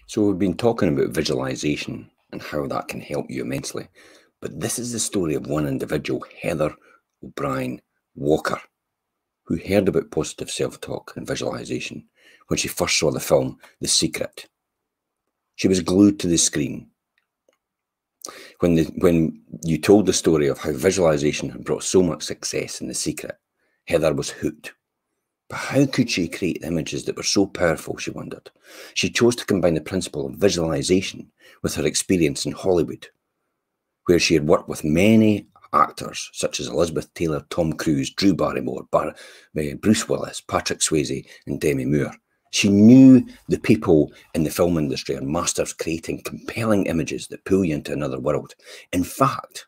So we've been talking about visualization and how that can help you immensely. But this is the story of one individual, Heather O'Brien Walker, who heard about positive self-talk and visualization when she first saw the film The Secret. She was glued to the screen. When you told the story of how visualization had brought so much success in The Secret, Heather was hooked. But how could she create images that were so powerful, she wondered. She chose to combine the principle of visualization with her experience in Hollywood, where she had worked with many actors such as Elizabeth Taylor, Tom Cruise, Drew Barrymore, Bruce Willis, Patrick Swayze and Demi Moore. She knew the people in the film industry are masters creating compelling images that pull you into another world. In fact,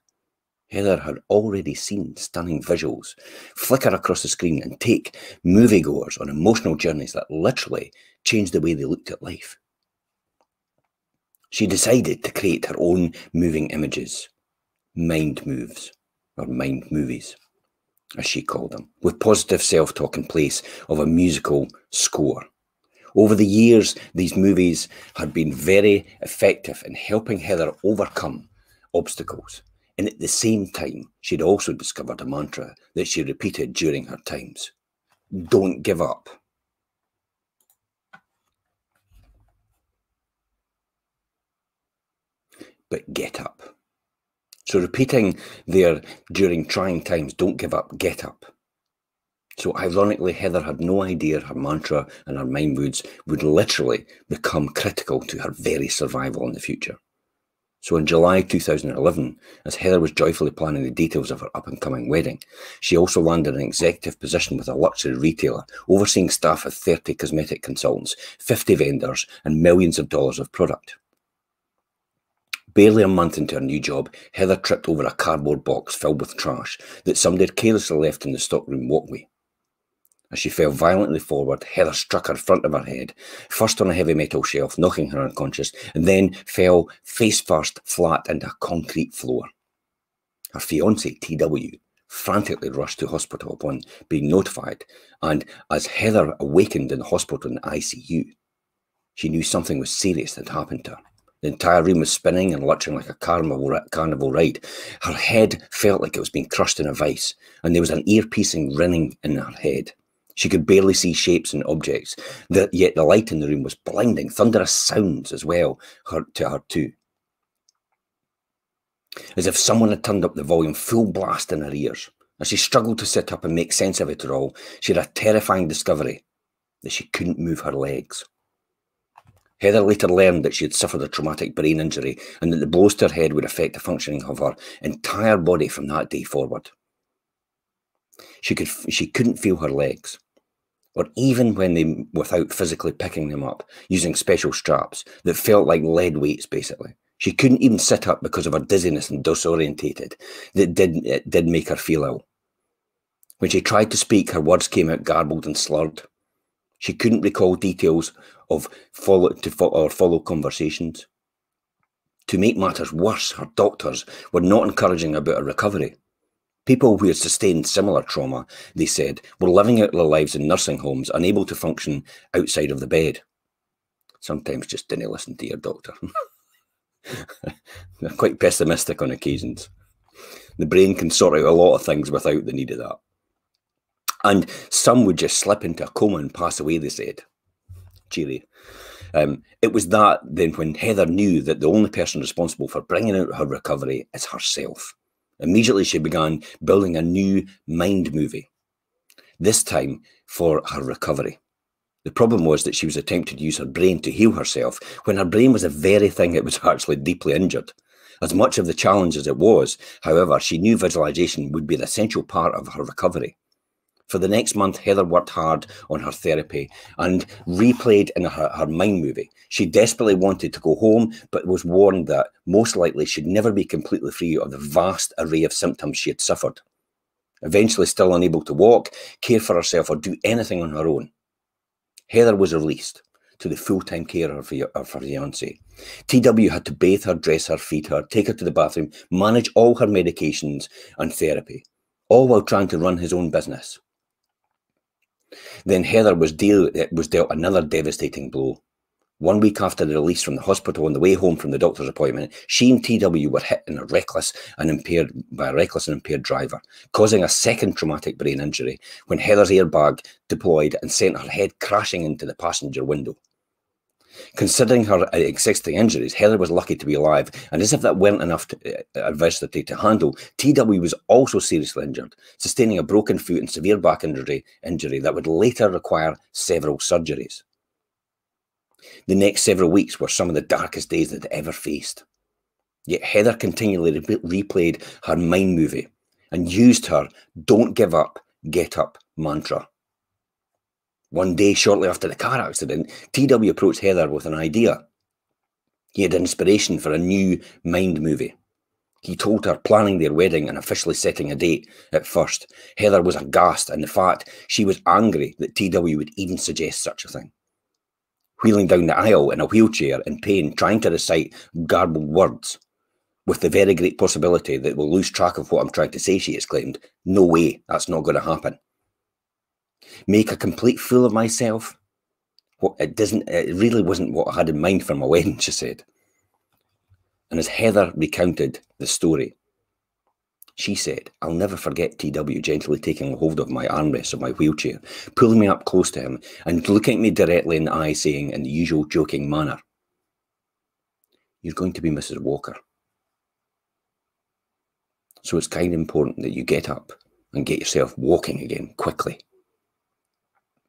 Heather had already seen stunning visuals flicker across the screen and take moviegoers on emotional journeys that literally changed the way they looked at life. She decided to create her own moving images, mind moves, or mind movies, as she called them, with positive self-talk in place of a musical score. Over the years, these movies had been very effective in helping Heather overcome obstacles. And at the same time, she'd also discovered a mantra that she repeated during her times. Don't give up. But get up. So repeating there during trying times, don't give up, get up. So ironically, Heather had no idea her mantra and her mind moods would literally become critical to her very survival in the future. So in July 2011, as Heather was joyfully planning the details of her up-and-coming wedding, she also landed an executive position with a luxury retailer, overseeing staff of 30 cosmetic consultants, 50 vendors, and millions of dollars of product. Barely a month into her new job, Heather tripped over a cardboard box filled with trash that somebody had carelessly left in the stockroom walkway. As she fell violently forward, Heather struck her front of her head, first on a heavy metal shelf, knocking her unconscious, and then fell face-first flat into a concrete floor. Her fiancé, TW, frantically rushed to hospital upon being notified, and as Heather awakened in the hospital in the ICU, she knew something was serious had happened to her. The entire room was spinning and lurching like a carnival ride. Her head felt like it was being crushed in a vice, and there was an ear-piercing ringing in her head. She could barely see shapes and objects, yet the light in the room was blinding, thunderous sounds as well to her too. As if someone had turned up the volume full blast in her ears. As she struggled to sit up and make sense of it all, she had a terrifying discovery that she couldn't move her legs. Heather later learned that she had suffered a traumatic brain injury and that the blows to her head would affect the functioning of her entire body from that day forward. She couldn't feel her legs, or even without physically picking them up, using special straps that felt like lead weights, basically. She couldn't even sit up because of her dizziness and disorientated. It did make her feel ill. When she tried to speak, her words came out garbled and slurred. She couldn't recall details of follow conversations. To make matters worse, her doctors were not encouraging about her recovery. People who had sustained similar trauma, they said, were living out their lives in nursing homes, unable to function outside of the bed. Sometimes just didn't listen to your doctor. They're quite pessimistic on occasions. The brain can sort out a lot of things without the need of that. And some would just slip into a coma and pass away, they said. Cheery. It was that then when Heather knew that the only person responsible for bringing out her recovery is herself. Immediately she began building a new mind movie, this time for her recovery. The problem was that she was attempting to use her brain to heal herself when her brain was the very thing that was actually deeply injured. As much of the challenge as it was, however, she knew visualization would be an essential part of her recovery. For the next month, Heather worked hard on her therapy and replayed in her mind movie. She desperately wanted to go home, but was warned that most likely she'd never be completely free of the vast array of symptoms she had suffered. Eventually, still unable to walk, care for herself, or do anything on her own, Heather was released to the full-time care of her fiancé. TW had to bathe her, dress her, feed her, take her to the bathroom, manage all her medications and therapy, all while trying to run his own business. Then Heather was dealt another devastating blow. 1 week after the release from the hospital on the way home from the doctor's appointment, she and TW were hit by a reckless and impaired driver, causing a second traumatic brain injury when Heather's airbag deployed and sent her head crashing into the passenger window. Considering her existing injuries, Heather was lucky to be alive, and as if that weren't enough adversity to handle, TW was also seriously injured, sustaining a broken foot and severe back injury that would later require several surgeries. The next several weeks were some of the darkest days they'd ever faced. Yet Heather continually replayed her mind movie and used her "don't give up, get up" mantra. One day, shortly after the car accident, TW approached Heather with an idea. He had inspiration for a new mind movie. He told her, planning their wedding and officially setting a date. At first, Heather was aghast, and in fact, she was angry that TW would even suggest such a thing. Wheeling down the aisle in a wheelchair in pain, trying to recite garbled words, with the very great possibility that we'll lose track of what I'm trying to say, she exclaimed. "No way, that's not going to happen." Make a complete fool of myself? It really wasn't what I had in mind for my wedding, she said. And as Heather recounted the story, she said, "I'll never forget TW gently taking hold of my armrest of my wheelchair, pulling me up close to him and looking at me directly in the eye, saying in the usual joking manner, 'You're going to be Mrs. Walker. So it's kind of important that you get up and get yourself walking again quickly.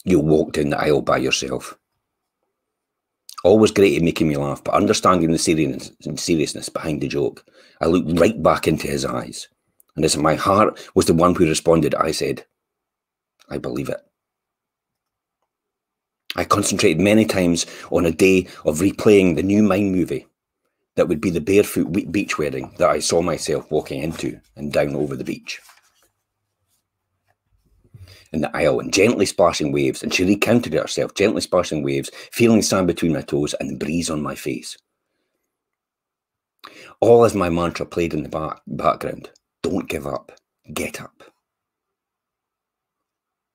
You'll walk down the aisle by yourself.' Always great at making me laugh, but understanding the seriousness behind the joke, I looked right back into his eyes. And as my heart was the one who responded, I said, 'I believe it.' I concentrated many times on a day of replaying the new mind movie that would be the barefoot beach wedding that I saw myself walking into and down over the beach. In the aisle and gently splashing waves, and she recounted it herself, gently splashing waves, feeling sand between my toes and the breeze on my face. All as my mantra played in the background, 'Don't give up, get up.'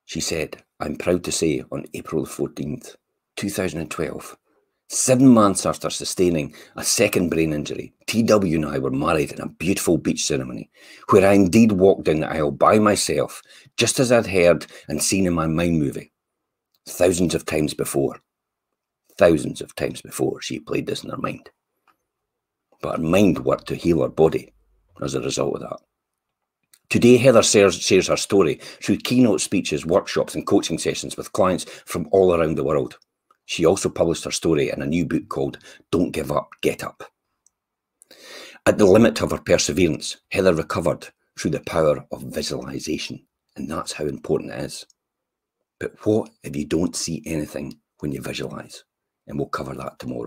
She said, I'm proud to say, on April the 14th, 2012, 7 months after sustaining a second brain injury, TW and I were married in a beautiful beach ceremony, where I indeed walked down the aisle by myself, just as I'd heard and seen in my mind movie. Thousands of times before, she played this in her mind. But her mind worked to heal her body as a result of that. Today, Heather shares her story through keynote speeches, workshops, and coaching sessions with clients from all around the world. She also published her story in a new book called Don't Give Up, Get Up. At the limit of her perseverance, Heather recovered through the power of visualization, and that's how important it is. But what if you don't see anything when you visualize? And we'll cover that tomorrow.